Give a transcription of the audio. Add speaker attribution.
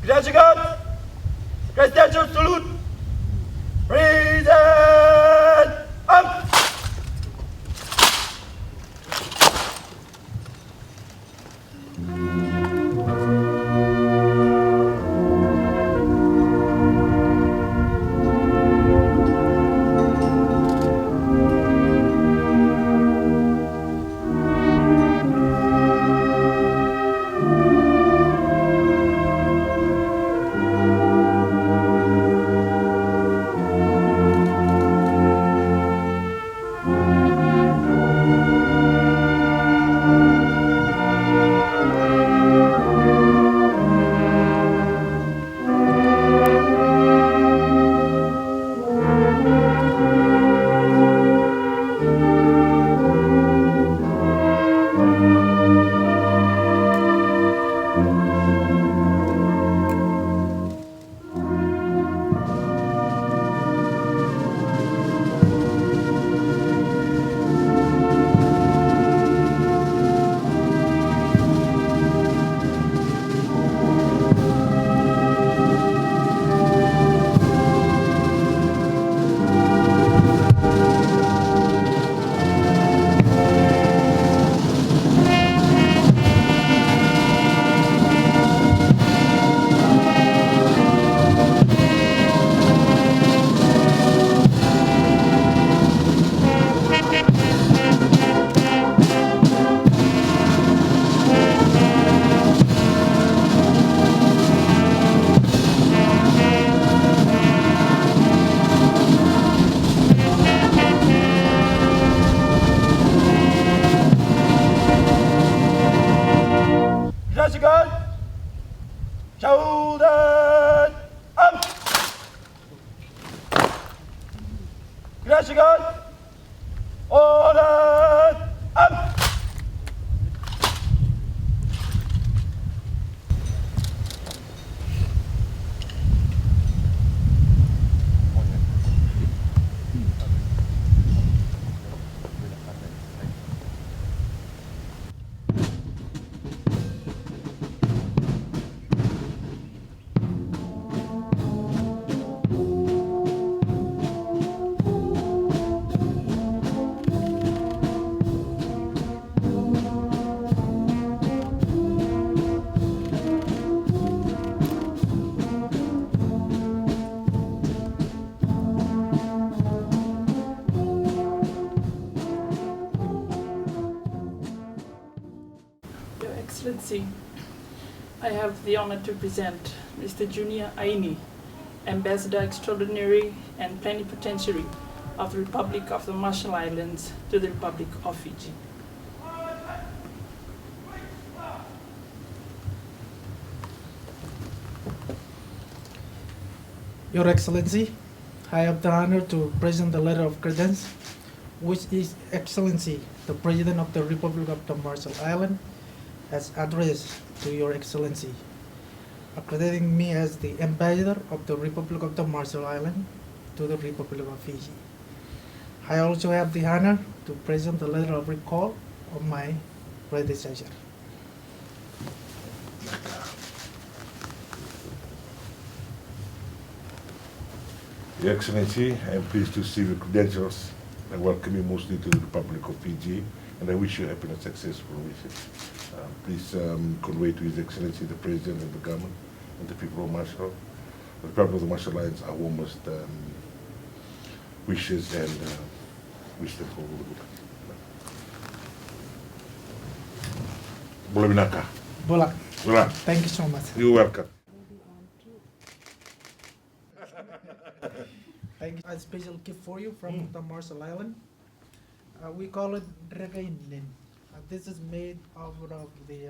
Speaker 1: Gracias. Presidential salute. Present. Up. Gracias. Shoulder up. Gracias. Order up.
Speaker 2: Your Excellency, I have the honor to present Mr. Junior Aini, Ambassador Extraordinary and Plenipotentiary of the Republic of the Marshall Islands to the Republic of Fiji.
Speaker 3: Your Excellency, I have the honor to present the letter of credence, which His Excellency, the President of the Republic of the Marshall Islands, has addressed to Your Excellency, accrediting me as the Ambassador of the Republic of the Marshall Islands to the Republic of Fiji. I also have the honor to present the letter of recall of my predecessor.
Speaker 4: Your Excellency, I am pleased to receive your credentials and welcome you mostly to the Republic of Fiji, and I wish you happy and successful wishes. Please convey to His Excellency the President and the government and the people of Marshall, the Republic of the Marshall Islands, our warmest wishes and wish them all good. Bola binaka.
Speaker 3: Bola,
Speaker 4: Bola.
Speaker 3: thank you so much.
Speaker 4: You're welcome.
Speaker 3: Thank you. A special gift for you from the Marshall Island. We call it Regainin. This is made out of the